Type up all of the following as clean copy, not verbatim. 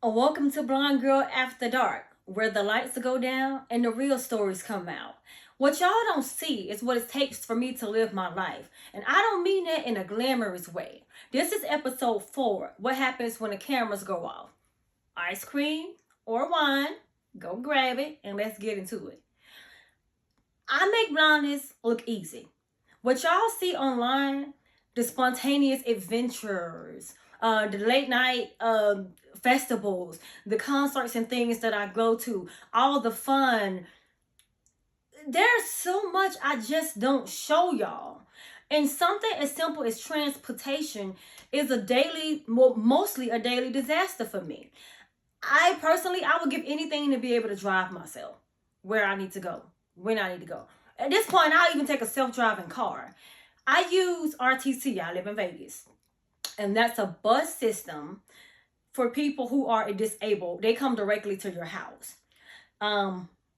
Welcome to Blonde Girl After Dark, where the lights go down and the real stories come out. What y'all don't see is what it takes for me to live my life. And I don't mean that in a glamorous way. This is episode 4. What happens when the cameras go off? Ice cream or wine? Go grab it and let's get into it. I make blondness look easy. What y'all see online, the spontaneous adventures, the late night festivals, the concerts and things that I go to, all the fun. There's so much I just don't show y'all. And something as simple as transportation is mostly a daily disaster for me. I would give anything to be able to drive myself where I need to go, when I need to go. At this point, I'll even take a self-driving car. I use RTC. I live in Vegas. And that's a bus system for people who are disabled. They come directly to your house.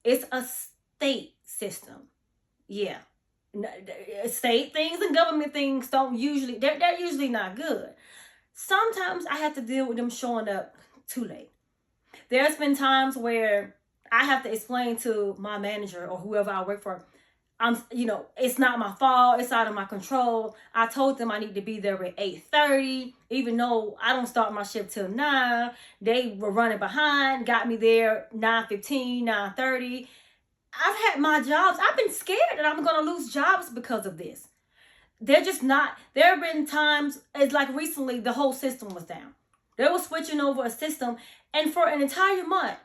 It's a state system. Yeah. State things and government things they're usually not good. Sometimes I have to deal with them showing up too late. There's been times where I have to explain to my manager or whoever I work for, it's not my fault. It's out of my control. I told them I need to be there at 8:30, even though I don't start my shift till 9. They were running behind, got me there 9:15, 9:30. I've had my jobs. I've been scared that I'm going to lose jobs because of this. They're just not. There have been times, it's like recently, the whole system was down. They were switching over a system, and for an entire month,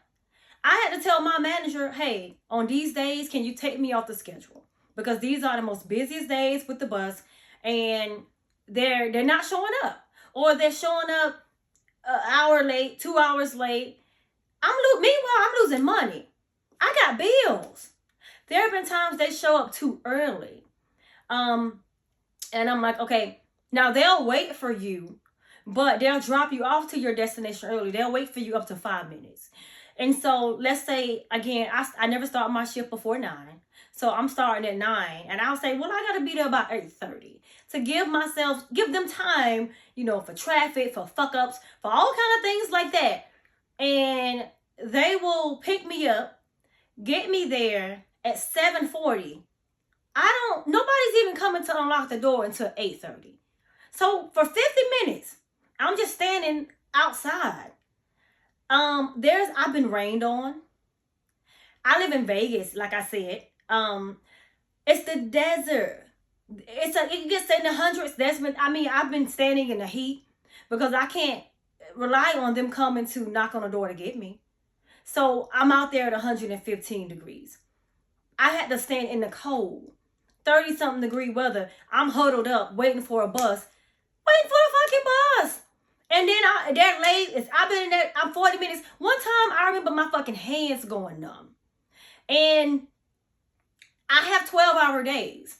I had to tell my manager, hey, on these days, can you take me off the schedule? Because these are the most busiest days with the bus, and they're not showing up. Or they're showing up an hour late, 2 hours late. Meanwhile, I'm losing money. I got bills. There have been times they show up too early. And I'm like, okay, now they'll wait for you, but they'll drop you off to your destination early. They'll wait for you up to 5 minutes. And so let's say, again, I never start my shift before 9. So I'm starting at 9. And I'll say, well, I got to be there about 8:30 to give them time, for traffic, for fuck-ups, for all kind of things like that. And they will pick me up, get me there at 7:40. Nobody's even coming to unlock the door until 8:30. So for 50 minutes, I'm just standing outside. I've been rained on. I live in Vegas, like I said. It's the desert. It gets in the hundreds. I've been standing in the heat because I can't rely on them coming to knock on the door to get me. So I'm out there at 115 degrees. I had to stand in the cold, 30 something degree weather. I'm huddled up waiting for a bus, waiting for a fucking bus. And then they're late. I've been in there. I'm 40 minutes. One time I remember my fucking hands going numb. And I have 12-hour days.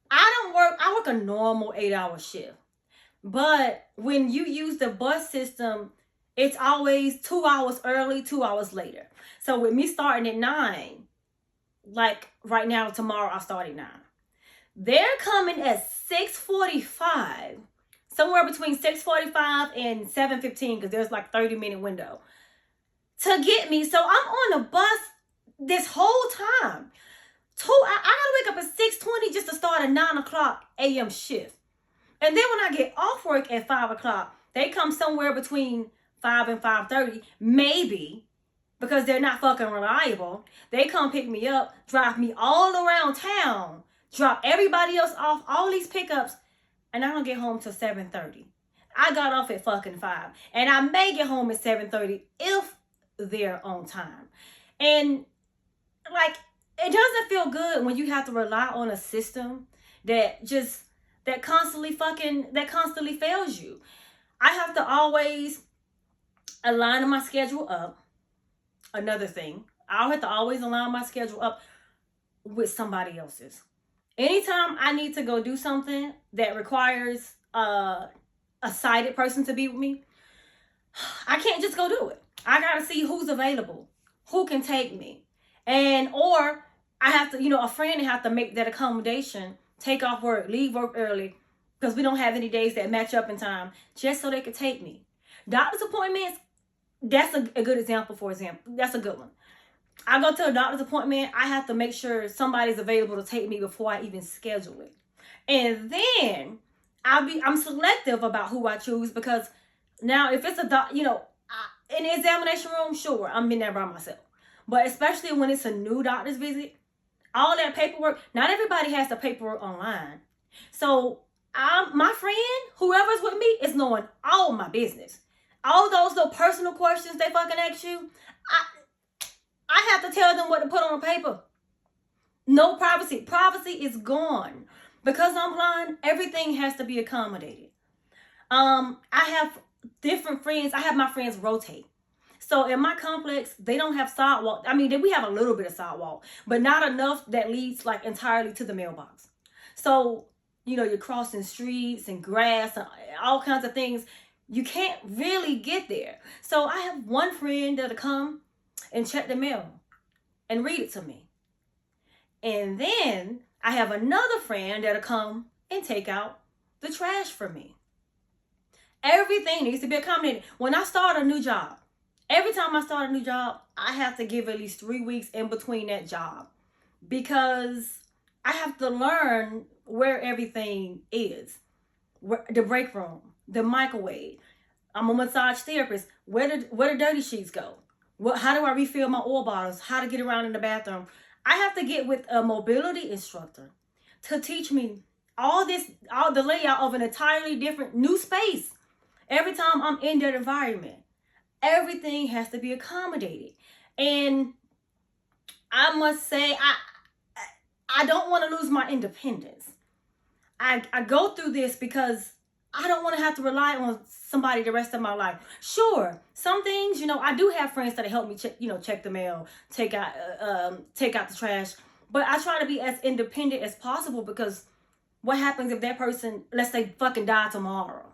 I work a normal 8-hour shift. But when you use the bus system, it's always 2 hours early, 2 hours later. So with me starting at 9, like right now, tomorrow I'll start at 9. They're coming at 6:45. Somewhere between 6:45 and 7:15, because there's like 30-minute window to get me. So I'm on the bus this whole time. I gotta wake up at 6:20 just to start a 9:00 a.m. shift. And then when I get off work at 5 o'clock, they come somewhere between 5 and 5:30, maybe, because they're not fucking reliable. They come pick me up, drive me all around town, drop everybody else off, all these pickups, and I don't get home till 7:30. I got off at fucking 5. And I may get home at 7:30 if they're on time. And like, it doesn't feel good when you have to rely on a system that constantly fails you. I have to always align my schedule up. Another thing, I'll have to always align my schedule up with somebody else's. Anytime I need to go do something that requires a sighted person to be with me, I can't just go do it. I gotta see who's available, who can take me, or I have to, a friend have to make that accommodation, take off work, leave work early, because we don't have any days that match up in time, just so they could take me. Doctor's appointments, That's a good example, for example. That's a good one. I go to a doctor's appointment, I have to make sure somebody's available to take me before I even schedule it. And then I'm selective about who I choose, because now if it's a in the examination room, sure, I'm in there by myself. But especially when it's a new doctor's visit, all that paperwork, not everybody has the paperwork online. So my friend, whoever's with me, is knowing all my business. All those little personal questions they fucking ask you, I have to tell them what to put on the paper. No privacy. Privacy is gone. Because I'm blind, everything has to be accommodated. I have different friends. I have my friends rotate. So in my complex, they don't have sidewalk. I mean, we have a little bit of sidewalk, but not enough that leads like entirely to the mailbox. So, you're crossing streets and grass and all kinds of things. You can't really get there. So I have one friend that'll come and check the mail and read it to me. And then I have another friend that'll come and take out the trash for me. Everything needs to be accommodated. When I start a new job, every time I start a new job, I have to give at least 3 weeks in between that job, because I have to learn where everything is. The break room, the microwave. I'm a massage therapist. Where the dirty sheets go? How do I refill my oil bottles? How to get around in the bathroom? I have to get with a mobility instructor to teach me all the layout of an entirely different new space. Every time I'm in that environment, everything has to be accommodated. And I must say, I don't want to lose my independence. I go through this because I don't want to have to rely on somebody the rest of my life. Sure, some things, I do have friends that help me check the mail, take out the trash. But I try to be as independent as possible, because what happens if that person, let's say, fucking die tomorrow?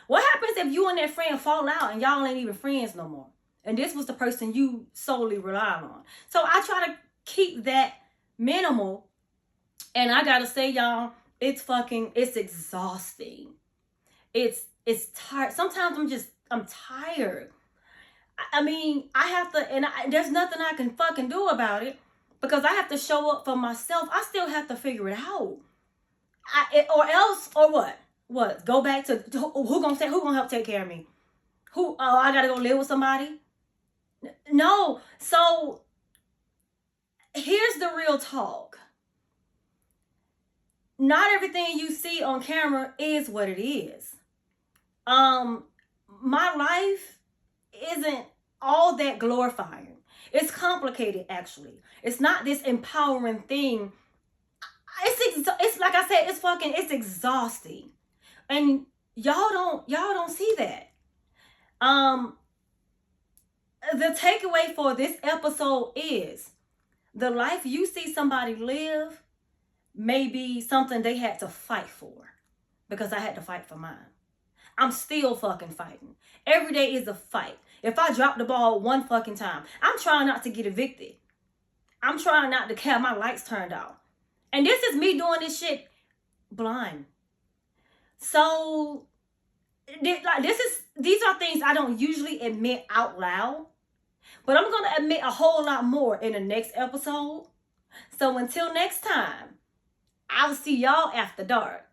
What happens if you and that friend fall out and y'all ain't even friends no more? And this was the person you solely relied on. So I try to keep that minimal. And I gotta say, y'all, it's exhausting. It's tired. Sometimes I'm tired. I mean, I have to, and there's nothing I can fucking do about it, because I have to show up for myself. I still have to figure it out. Or what? What? Go back to who gonna help take care of me? I gotta go live with somebody? No. So here's the real talk. Not everything you see on camera is what it is. My life isn't all that glorifying. It's complicated, actually. It's not this empowering thing. It's like I said, it's exhausting. And y'all don't see that. The takeaway for this episode is, the life you see somebody live may be something they had to fight for, because I had to fight for mine. I'm still fucking fighting. Every day is a fight. If I drop the ball one fucking time, I'm trying not to get evicted. I'm trying not to have my lights turned off. And this is me doing this shit blind. So, these are things I don't usually admit out loud, but I'm going to admit a whole lot more in the next episode. So until next time, I'll see y'all after dark.